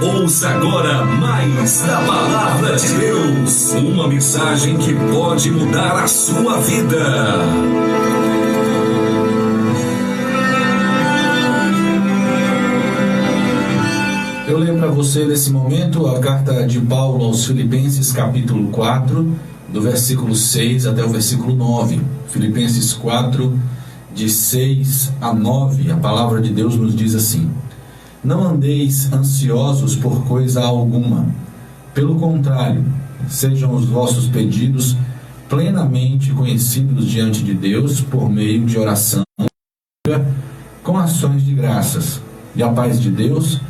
Ouça agora mais da Palavra de Deus, uma mensagem que pode mudar a sua vida. Eu leio para você nesse momento a carta de Paulo aos Filipenses, capítulo 4, do versículo 6 até o versículo 9. Filipenses 4, de 6 a 9, a palavra de Deus nos diz assim: Não andeis ansiosos por coisa alguma. Pelo contrário, sejam os vossos pedidos plenamente conhecidos diante de Deus por meio de oração, com ações de graças. E a paz de Deus,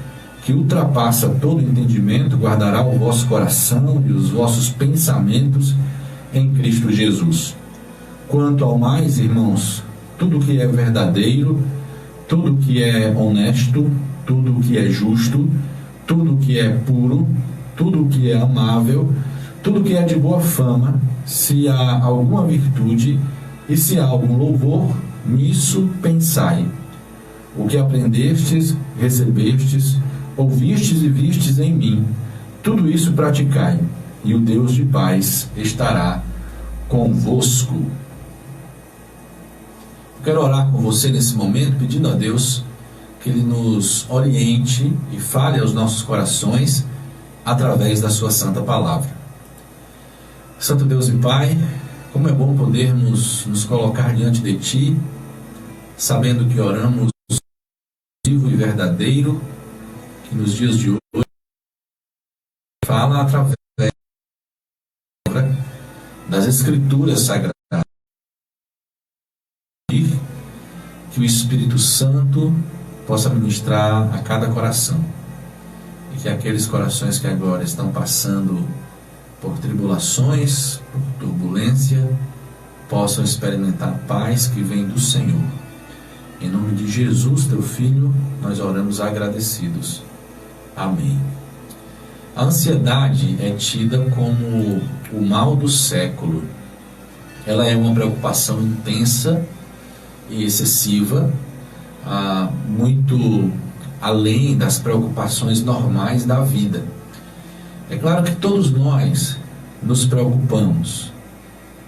que ultrapassa todo entendimento, guardará o vosso coração e os vossos pensamentos em Cristo Jesus. Quanto ao mais, irmãos, tudo que é verdadeiro, tudo que é honesto, tudo que é justo, tudo que é puro, tudo que é amável, tudo que é de boa fama, se há alguma virtude e se há algum louvor, nisso pensai. O que aprendestes, recebestes, ouvistes e vistes em mim, tudo isso praticai, e o Deus de paz estará convosco. Quero orar com você nesse momento, pedindo a Deus que Ele nos oriente e fale aos nossos corações através da Sua Santa Palavra. Santo Deus e Pai, como é bom podermos nos colocar diante de Ti, sabendo que oramos vivo e verdadeiro, que nos dias de hoje fala através das Escrituras Sagradas, que o Espírito Santo possa ministrar a cada coração, e que aqueles corações que agora estão passando por tribulações, por turbulência, possam experimentar a paz que vem do Senhor. Em nome de Jesus, Teu Filho, nós oramos agradecidos. Amém. A ansiedade é tida como o mal do século. Ela é uma preocupação intensa e excessiva, muito além das preocupações normais da vida. É claro que todos nós nos preocupamos,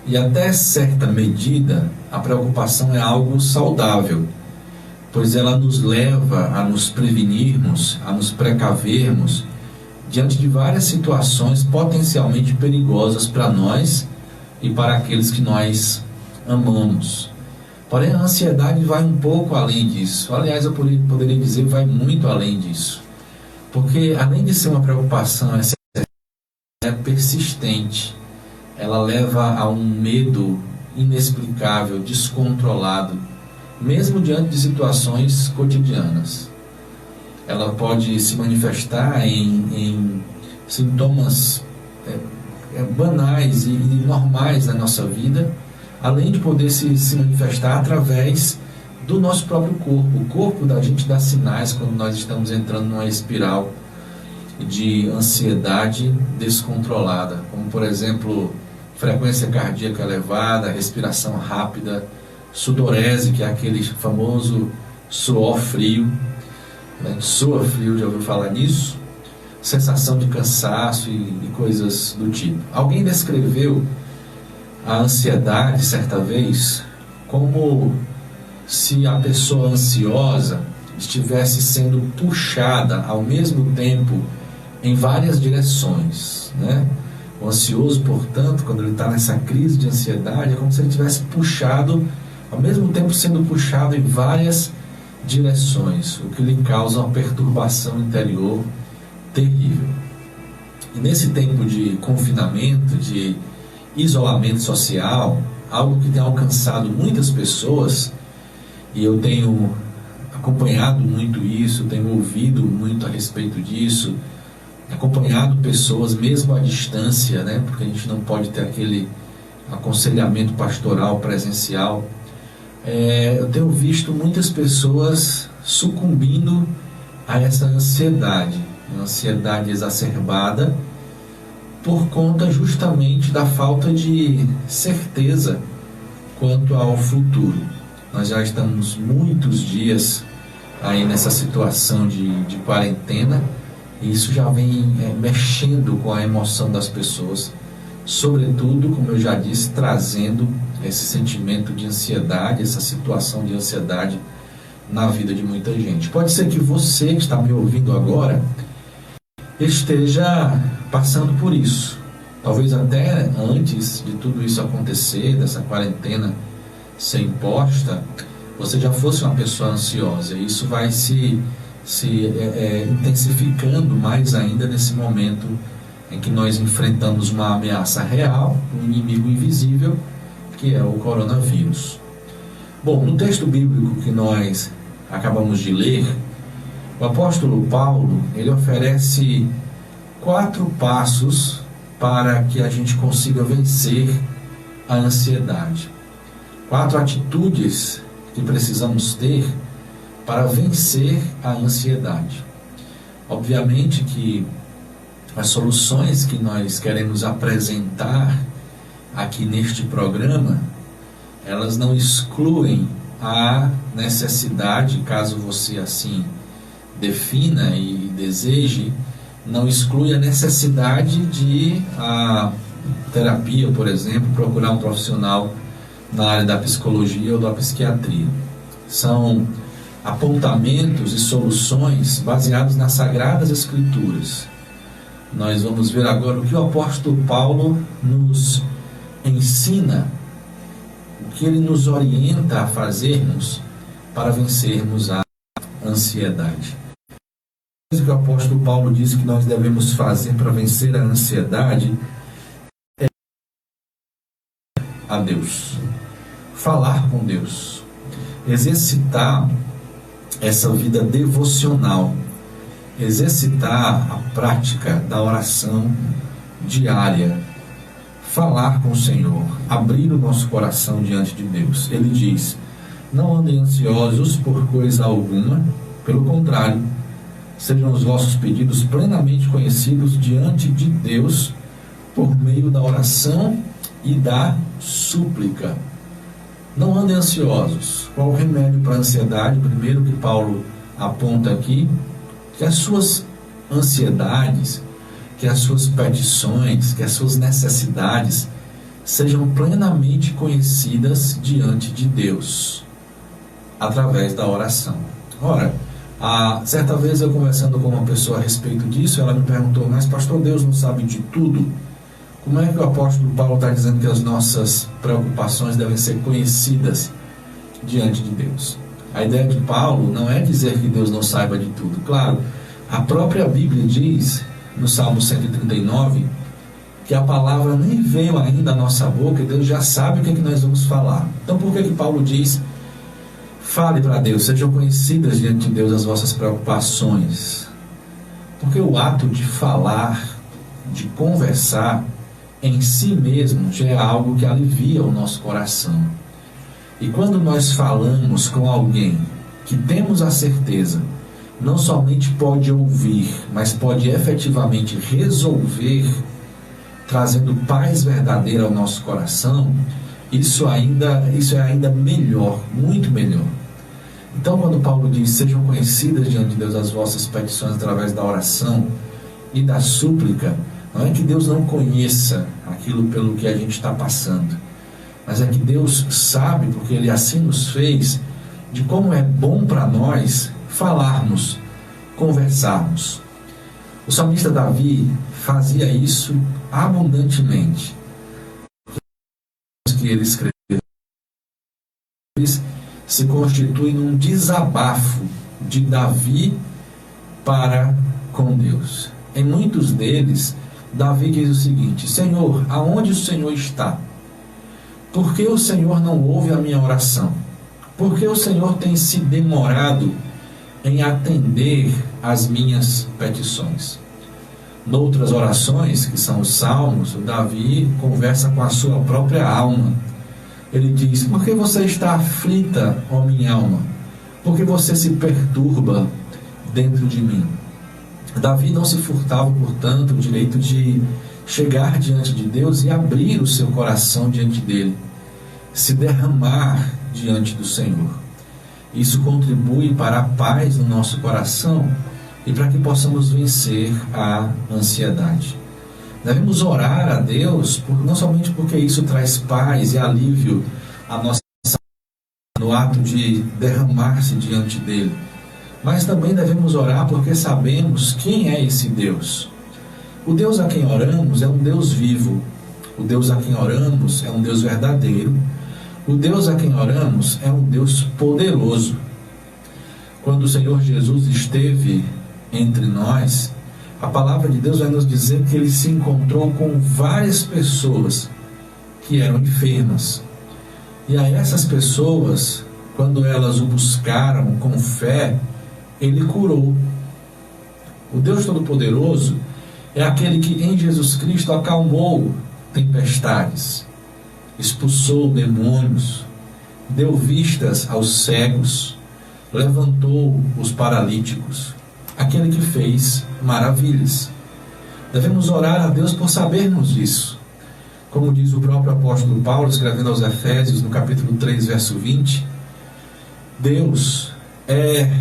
e até certa medida a preocupação é algo saudável, pois ela nos leva a nos prevenirmos, a nos precavermos diante de várias situações potencialmente perigosas para nós e para aqueles que nós amamos. Porém, a ansiedade vai um pouco além disso. Aliás, eu poderia dizer vai muito além disso. Porque, além de ser uma preocupação, essa é persistente. Ela leva a um medo inexplicável, descontrolado, mesmo diante de situações cotidianas. Ela pode se manifestar em sintomas banais e normais na nossa vida, além de poder se manifestar através do nosso próprio corpo. O corpo da gente dá sinais quando nós estamos entrando numa espiral de ansiedade descontrolada, como por exemplo, frequência cardíaca elevada, respiração rápida, sudorese, que é aquele famoso suor frio, né? Suor frio, já ouviu falar nisso? Sensação de cansaço e coisas do tipo. Alguém descreveu a ansiedade, certa vez, como se a pessoa ansiosa estivesse sendo puxada ao mesmo tempo em várias direções, né? O ansioso, portanto, quando ele está nessa crise de ansiedade, é como se ele tivesse puxado, ao mesmo tempo sendo puxado em várias direções, o que lhe causa uma perturbação interior terrível. E nesse tempo de confinamento, de isolamento social, algo que tem alcançado muitas pessoas, e eu tenho acompanhado muito isso, tenho ouvido muito a respeito disso, acompanhado pessoas mesmo à distância, né? Porque a gente não pode ter aquele aconselhamento pastoral presencial. Eu tenho visto muitas pessoas sucumbindo a essa ansiedade, uma ansiedade exacerbada, por conta justamente da falta de certeza quanto ao futuro. Nós já estamos muitos dias aí nessa situação de quarentena, E isso já vem mexendo com a emoção das pessoas, sobretudo, como eu já disse, trazendo esse sentimento de ansiedade, essa situação de ansiedade na vida de muita gente. Pode ser que você que está me ouvindo agora esteja passando por isso. Talvez até antes de tudo isso acontecer, dessa quarentena ser imposta, você já fosse uma pessoa ansiosa. E isso vai se intensificando mais ainda nesse momento em que nós enfrentamos uma ameaça real, um inimigo invisível, que é o coronavírus. Bom, no texto bíblico que nós acabamos de ler, o apóstolo Paulo, ele oferece 4 passos para que a gente consiga vencer a ansiedade. 4 atitudes que precisamos ter para vencer a ansiedade. Obviamente que as soluções que nós queremos apresentar aqui neste programa, elas não excluem a necessidade, caso você assim defina e deseje, não exclui a necessidade de a terapia, por exemplo, procurar um profissional na área da psicologia ou da psiquiatria. São apontamentos e soluções baseados nas Sagradas Escrituras. Nós vamos ver agora o que o apóstolo Paulo nos ensina, o que ele nos orienta a fazermos para vencermos a ansiedade. O que o apóstolo Paulo diz que nós devemos fazer para vencer a ansiedade é a Deus, falar com Deus, exercitar essa vida devocional, exercitar a prática da oração diária, falar com o Senhor, abrir o nosso coração diante de Deus. Ele diz: não andem ansiosos por coisa alguma, pelo contrário, sejam os vossos pedidos plenamente conhecidos diante de Deus por meio da oração e da súplica. Não andem ansiosos. Qual o remédio para a ansiedade? Primeiro que Paulo aponta aqui, que as suas ansiedades, que as suas petições, que as suas necessidades sejam plenamente conhecidas diante de Deus, através da oração. Ora, certa vez eu conversando com uma pessoa a respeito disso, ela me perguntou: mas pastor, Deus não sabe de tudo? Como é que o apóstolo Paulo está dizendo que as nossas preocupações devem ser conhecidas diante de Deus? A ideia de Paulo não é dizer que Deus não saiba de tudo. Claro, a própria Bíblia diz, no Salmo 139, que a palavra nem veio ainda à nossa boca e Deus já sabe o que é que nós vamos falar. Então por que Paulo diz: fale para Deus, sejam conhecidas diante de Deus as vossas preocupações? Porque o ato de falar, de conversar, em si mesmo já é algo que alivia o nosso coração. E quando nós falamos com alguém que temos a certeza, não somente pode ouvir, mas pode efetivamente resolver, trazendo paz verdadeira ao nosso coração, isso é ainda melhor, muito melhor. Então, quando Paulo diz: sejam conhecidas diante de Deus as vossas petições através da oração e da súplica, não é que Deus não conheça aquilo pelo que a gente está passando, mas é que Deus sabe, porque Ele assim nos fez, de como é bom para nós falarmos, conversarmos. O salmista Davi fazia isso abundantemente. Que ele escreveu se constitui num desabafo de Davi para com Deus. Em muitos deles, Davi diz o seguinte: Senhor, aonde o Senhor está? Por que o Senhor não ouve a minha oração? Por que o Senhor tem se demorado em atender às minhas petições? Noutras orações, que são os salmos, o Davi conversa com a sua própria alma. Ele diz: por que você está aflita, ó minha alma? Por que você se perturba dentro de mim? Davi não se furtava, portanto, o direito de chegar diante de Deus e abrir o seu coração diante dele, se derramar diante do Senhor. Isso contribui para a paz no nosso coração e para que possamos vencer a ansiedade. Devemos orar a Deus, não somente porque isso traz paz e alívio à nossa no ato de derramar-se diante dele, mas também devemos orar porque sabemos quem é esse Deus. O Deus a quem oramos é um Deus vivo. O Deus a quem oramos é um Deus verdadeiro. O Deus a quem oramos é um Deus poderoso. Quando o Senhor Jesus esteve entre nós, a palavra de Deus vai nos dizer que ele se encontrou com várias pessoas que eram enfermas. E a essas pessoas, quando elas o buscaram com fé, ele curou. O Deus Todo-Poderoso é aquele que em Jesus Cristo acalmou tempestades, expulsou demônios, deu vistas aos cegos, levantou os paralíticos, aquele que fez maravilhas. Devemos orar a Deus por sabermos disso. Como diz o próprio apóstolo Paulo, escrevendo aos Efésios, no capítulo 3, verso 20, Deus é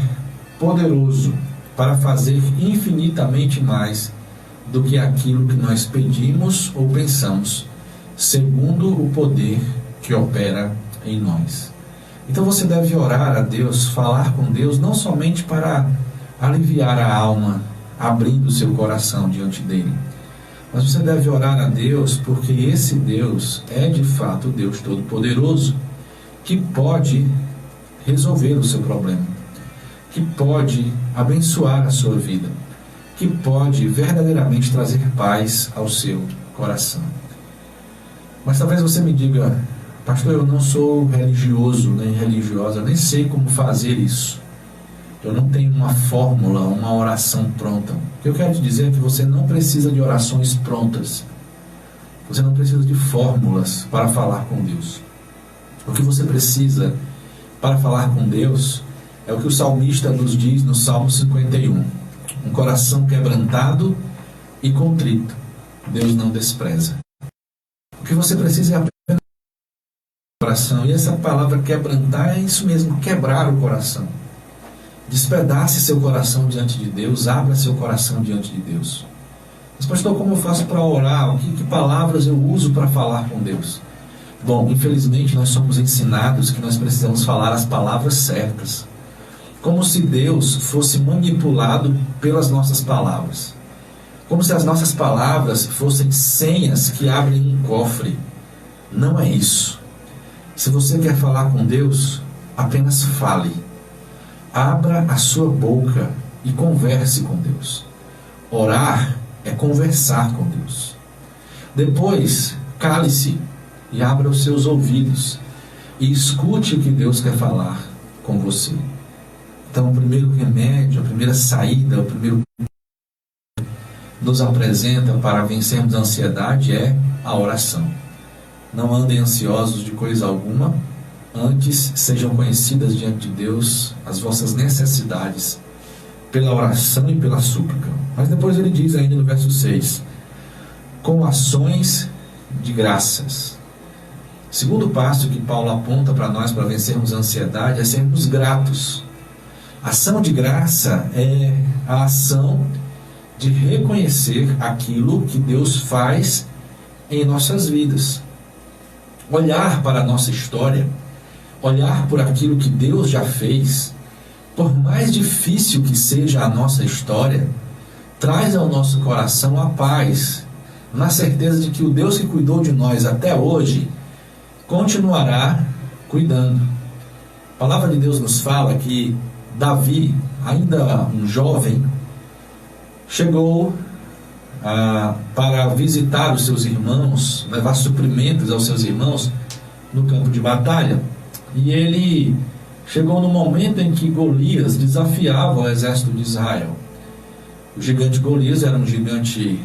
poderoso para fazer infinitamente mais do que aquilo que nós pedimos ou pensamos, segundo o poder que opera em nós. Então você deve orar a Deus, falar com Deus, não somente para aliviar a alma, abrindo seu coração diante dele, mas você deve orar a Deus porque esse Deus é de fato o Deus Todo-Poderoso, que pode resolver o seu problema, que pode abençoar a sua vida, que pode verdadeiramente trazer paz ao seu coração. Mas talvez você me diga: pastor, eu não sou religioso nem religiosa, eu nem sei como fazer isso. Eu não tenho uma fórmula, uma oração pronta. O que eu quero te dizer é que você não precisa de orações prontas. Você não precisa de fórmulas para falar com Deus. O que você precisa para falar com Deus é o que o salmista nos diz no Salmo 51. Um coração quebrantado e contrito, Deus não despreza. O que você precisa é apenas o coração. E essa palavra quebrantar é isso mesmo, quebrar o coração. Despedace seu coração diante de Deus, abra seu coração diante de Deus. Mas pastor, como eu faço para orar? Que palavras eu uso para falar com Deus? Bom, infelizmente nós somos ensinados que nós precisamos falar as palavras certas, como se Deus fosse manipulado pelas nossas palavras, como se as nossas palavras fossem senhas que abrem um cofre. Não é isso. Se você quer falar com Deus, apenas fale. Abra a sua boca e converse com Deus. Orar é conversar com Deus. Depois, cale-se e abra os seus ouvidos e escute o que Deus quer falar com você. Então, o primeiro remédio, a primeira saída, o primeiro nos apresenta para vencermos a ansiedade é a oração. Não andem ansiosos de coisa alguma, antes sejam conhecidas diante de Deus as vossas necessidades pela oração e pela súplica. Mas depois ele diz ainda no verso 6, com ações de graças. O segundo passo que Paulo aponta para nós para vencermos a ansiedade é sermos gratos. Ação de graça é a ação de reconhecer aquilo que Deus faz em nossas vidas. Olhar para a nossa história, olhar por aquilo que Deus já fez, por mais difícil que seja a nossa história, traz ao nosso coração a paz, na certeza de que o Deus que cuidou de nós até hoje, continuará cuidando. A palavra de Deus nos fala que Davi, ainda um jovem, chegou para visitar os seus irmãos, levar suprimentos aos seus irmãos no campo de batalha. E ele chegou no momento em que Golias desafiava o exército de Israel. O gigante Golias era um gigante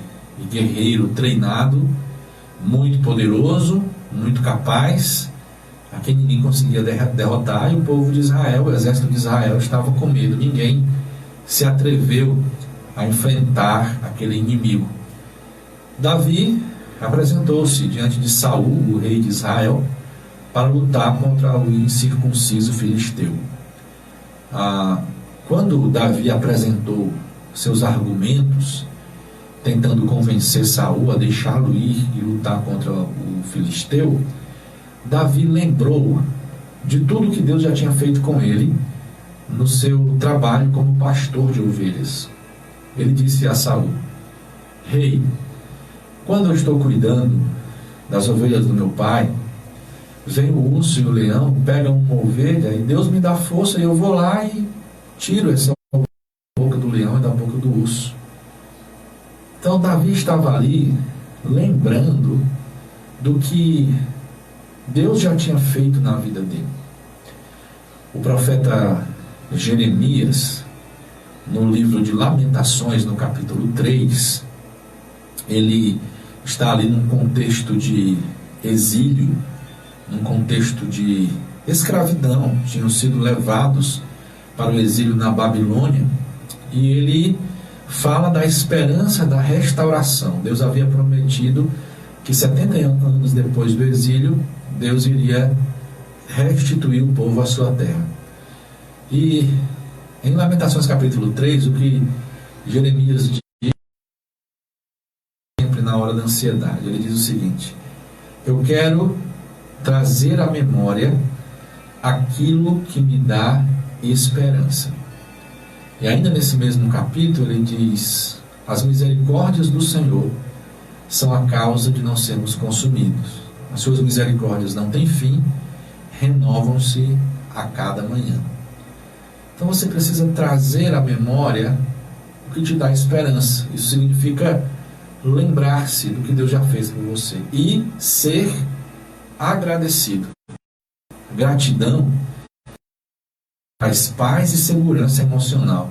guerreiro treinado, muito poderoso, muito capaz, a quem ninguém conseguia derrotar, e o povo de Israel, o exército de Israel, estava com medo. Ninguém se atreveu a enfrentar aquele inimigo. Davi apresentou-se diante de Saul, o rei de Israel, para lutar contra o incircunciso filisteu. Quando Davi apresentou seus argumentos, tentando convencer Saul a deixá-lo ir e lutar contra o filisteu, Davi lembrou de tudo que Deus já tinha feito com ele no seu trabalho como pastor de ovelhas. Ele disse a Saul: Rei, quando eu estou cuidando das ovelhas do meu pai, vem o urso e o leão, pegam uma ovelha e Deus me dá força e eu vou lá e tiro essa boca do leão e da boca do urso. Então Davi estava ali lembrando do que Deus já tinha feito na vida dele. O profeta Jeremias, no livro de Lamentações, no capítulo 3, ele está ali num contexto de exílio, num contexto de escravidão, tinham sido levados para o exílio na Babilônia, e ele fala da esperança da restauração. Deus havia prometido que 70 anos depois do exílio, Deus iria restituir o povo à sua terra. E em Lamentações capítulo 3, o que Jeremias diz sempre na hora da ansiedade, ele diz o seguinte: eu quero trazer à memória aquilo que me dá esperança. E ainda nesse mesmo capítulo ele diz: as misericórdias do Senhor são a causa de não sermos consumidos. As suas misericórdias não têm fim, renovam-se a cada manhã. Então você precisa trazer à memória o que te dá esperança. Isso significa lembrar-se do que Deus já fez por você e ser agradecido. Gratidão traz paz e segurança emocional.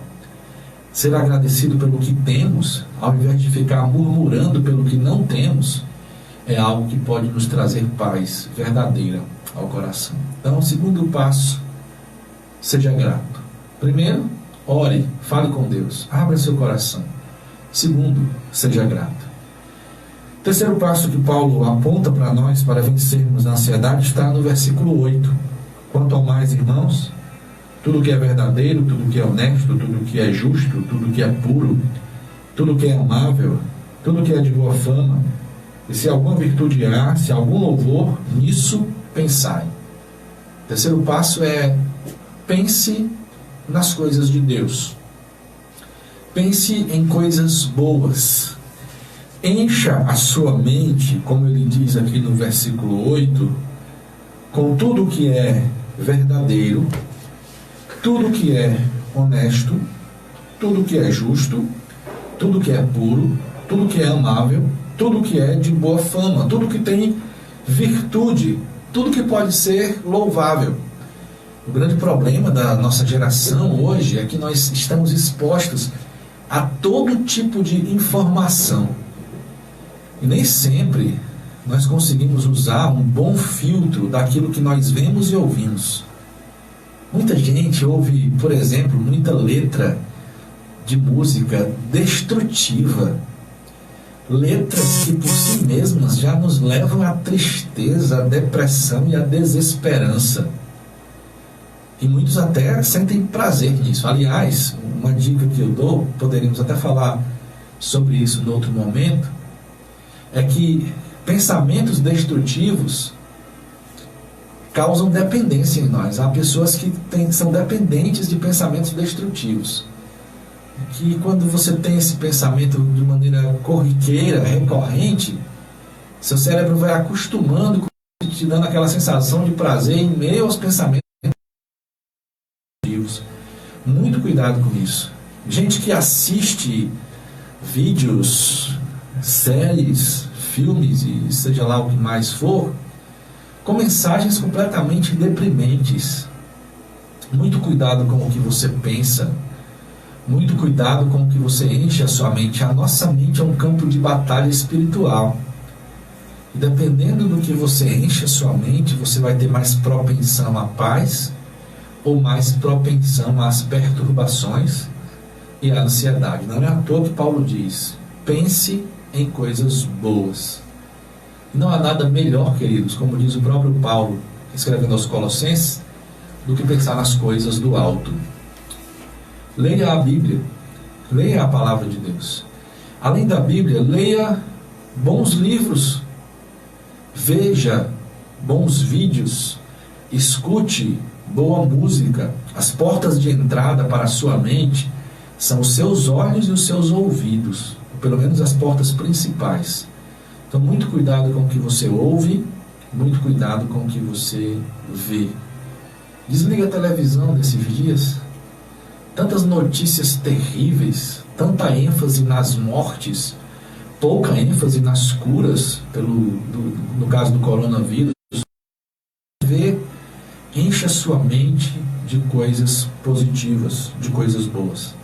Ser agradecido pelo que temos, ao invés de ficar murmurando pelo que não temos, é algo que pode nos trazer paz verdadeira ao coração. Então, o segundo passo, seja grato. Primeiro, ore, fale com Deus, abra seu coração. Segundo, seja grato. O terceiro passo que Paulo aponta para nós para vencermos a ansiedade está no versículo 8. Quanto ao mais, irmãos, tudo que é verdadeiro, tudo que é honesto, tudo que é justo, tudo que é puro, tudo que é amável, tudo que é de boa fama, e se alguma virtude há, se algum louvor, nisso pensai. O terceiro passo é: pense nas coisas de Deus. Pense em coisas boas. Encha a sua mente, como ele diz aqui no versículo 8, com tudo que é verdadeiro, tudo que é honesto, tudo que é justo, tudo que é puro, tudo que é amável, tudo que é de boa fama, tudo que tem virtude, tudo que pode ser louvável. O grande problema da nossa geração hoje é que nós estamos expostos a todo tipo de informação. E nem sempre nós conseguimos usar um bom filtro daquilo que nós vemos e ouvimos. Muita gente ouve, por exemplo, muita letra de música destrutiva. Letras que por si mesmas já nos levam à tristeza, à depressão e à desesperança. E muitos até sentem prazer nisso. Aliás, uma dica que eu dou, poderíamos até falar sobre isso em outro momento, é que pensamentos destrutivos causam dependência em nós. Há pessoas que são dependentes de pensamentos destrutivos. Que quando você tem esse pensamento de maneira corriqueira, recorrente, seu cérebro vai acostumando, te dando aquela sensação de prazer em meio aos pensamentos destrutivos. Muito cuidado com isso. Gente que assiste vídeos, séries, filmes e seja lá o que mais for, com mensagens completamente deprimentes. Muito cuidado com o que você pensa. Muito cuidado com o que você enche a sua mente. A nossa mente é um campo de batalha espiritual. E dependendo do que você enche a sua mente, você vai ter mais propensão à paz ou mais propensão às perturbações e à ansiedade. Não é à toa que Paulo diz: pense em coisas boas. Não há nada melhor, queridos, como diz o próprio Paulo, escrevendo aos Colossenses, do que pensar nas coisas do alto. Leia a Bíblia, Leia a palavra de Deus. Além da Bíblia, leia bons livros, veja bons vídeos, escute boa música. As portas de entrada para a sua mente são os seus olhos e os seus ouvidos, ou pelo menos as portas principais. Então, muito cuidado com o que você ouve, muito cuidado com o que você vê. Desliga a televisão desses dias. Tantas notícias terríveis, tanta ênfase nas mortes, pouca ênfase nas curas, no caso do coronavírus. Encha sua mente de coisas positivas, de coisas boas.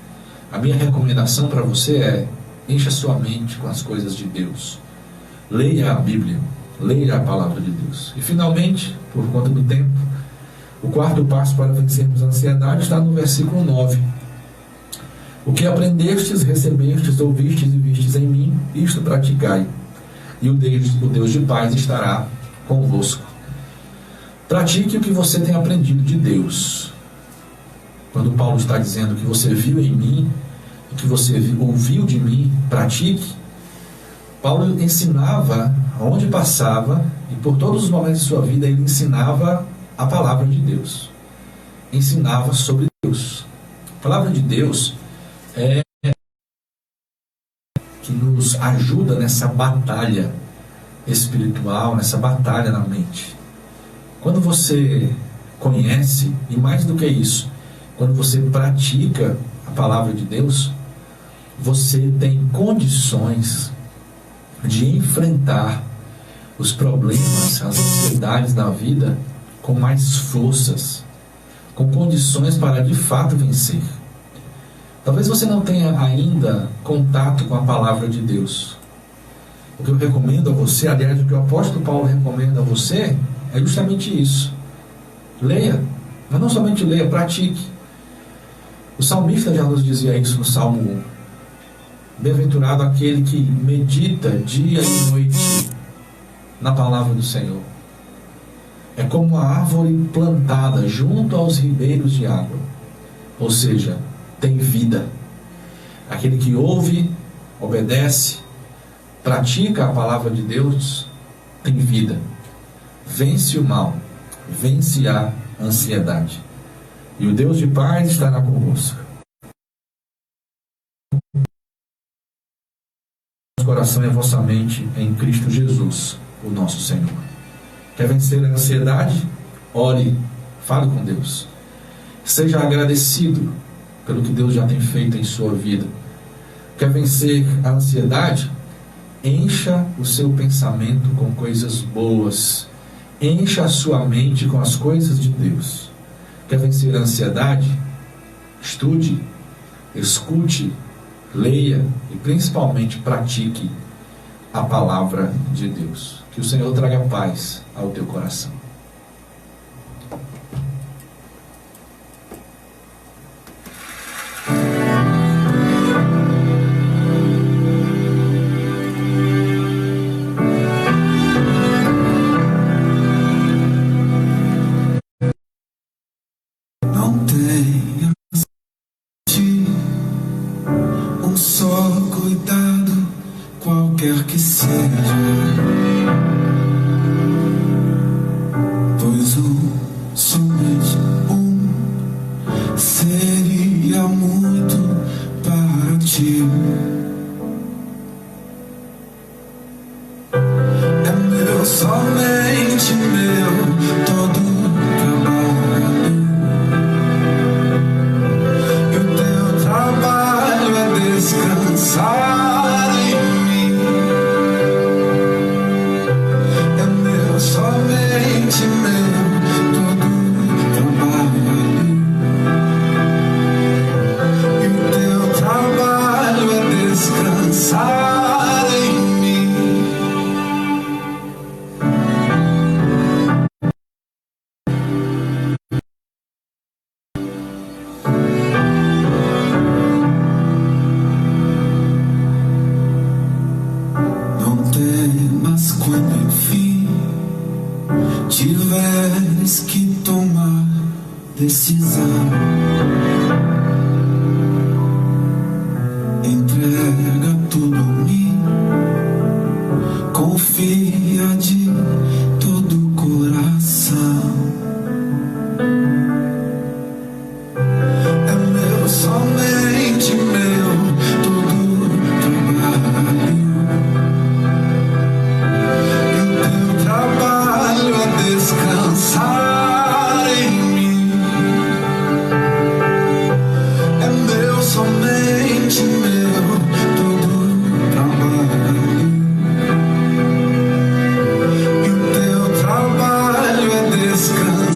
A minha recomendação para você é: encha sua mente com as coisas de Deus. Leia a Bíblia, leia a palavra de Deus. E finalmente, por conta do tempo, o quarto passo para vencermos a ansiedade está no versículo 9. O que aprendestes, recebestes, ouvistes e vistes em mim, isto praticai, e o Deus de paz estará convosco. Pratique o que você tem aprendido de Deus. Quando Paulo está dizendo que você viu em mim, e que você ouviu de mim, pratique. Paulo ensinava onde passava, e por todos os momentos de sua vida ele ensinava a palavra de Deus. Ensinava sobre Deus. A palavra de Deus é que nos ajuda nessa batalha espiritual, nessa batalha na mente. Quando você conhece, e mais do que isso, quando você pratica a palavra de Deus, você tem condições de enfrentar os problemas, as ansiedades da vida com mais forças, com condições para de fato vencer. Talvez você não tenha ainda contato com a palavra de Deus. O que eu recomendo a você, aliás, o que o apóstolo Paulo recomenda a você, é justamente isso. Leia, mas não somente leia, pratique. O salmista já nos dizia isso no Salmo 1. Bem-aventurado aquele que medita dia e noite na palavra do Senhor. É como uma árvore plantada junto aos ribeiros de água. Ou seja, tem vida. Aquele que ouve, obedece, pratica a palavra de Deus, tem vida. Vence o mal, vence a ansiedade. E o Deus de paz estará convosco. Coração e a vossa mente em Cristo Jesus, o nosso Senhor. Quer vencer a ansiedade? Ore, fale com Deus. Seja agradecido pelo que Deus já tem feito em sua vida. Quer vencer a ansiedade? Encha o seu pensamento com coisas boas. Encha a sua mente com as coisas de Deus. Quer vencer a ansiedade? Estude, escute, leia e principalmente pratique a palavra de Deus. Que o Senhor traga paz ao teu coração. Trabalho é entrega tudo a mim, confia de todo o coração. É meu, somente meu, todo o trabalho. E o teu trabalho é descansar em mim. É meu, somente meu, todo o trabalho. E o teu trabalho é descansar.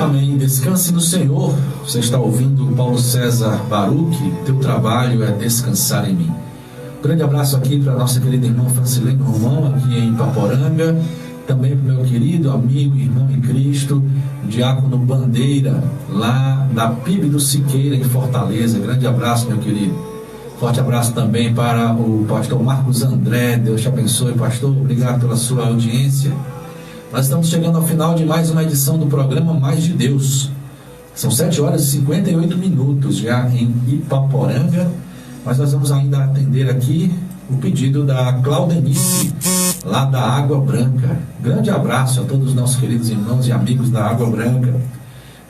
Amém. Descanse no Senhor. Você está ouvindo Paulo César Baruch. Teu trabalho é descansar em mim. Grande abraço aqui para a nossa querida irmã Francilene Romão, aqui em Ipaporanga. Também para o meu querido amigo, irmão em Cristo, Diácono Bandeira, lá da PIB do Siqueira, em Fortaleza. Grande abraço, meu querido. Forte abraço também para o pastor Marcos André. Deus te abençoe, pastor. Obrigado pela sua audiência. Nós estamos chegando ao final de mais uma edição do programa Mais de Deus. São 7 horas e 58 minutos já em Ipaporanga. Mas nós vamos ainda atender aqui o pedido da Claudenice, lá da Água Branca. Grande abraço a todos os nossos queridos irmãos e amigos da Água Branca.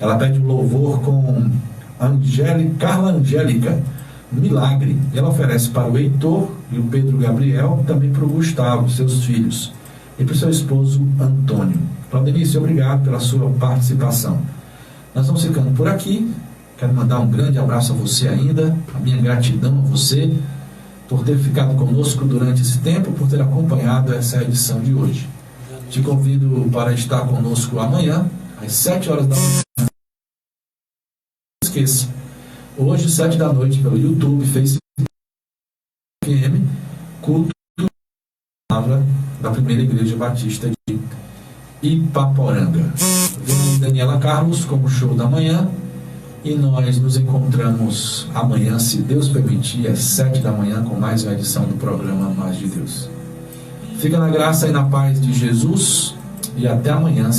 Ela pede um louvor com Carla Angélica, Milagre. E ela oferece para o Heitor e o Pedro Gabriel, também para o Gustavo, seus filhos, e para o seu esposo Antônio. Claudenice, obrigado pela sua participação. Nós vamos ficando por aqui. Quero mandar um grande abraço a você ainda, a minha gratidão a você por ter ficado conosco durante esse tempo, por ter acompanhado essa edição de hoje. Te convido para estar conosco amanhã, às 7 horas da manhã. Não esqueça, hoje, 7 da noite, pelo YouTube, Facebook, FM, culto da palavra da Primeira Igreja Batista de Ipaporanga. Vem Daniela Carlos como show da manhã. E nós nos encontramos amanhã, se Deus permitir, às 7 da manhã, com mais uma edição do programa Mais de Deus. Fica na graça e na paz de Jesus e até amanhã.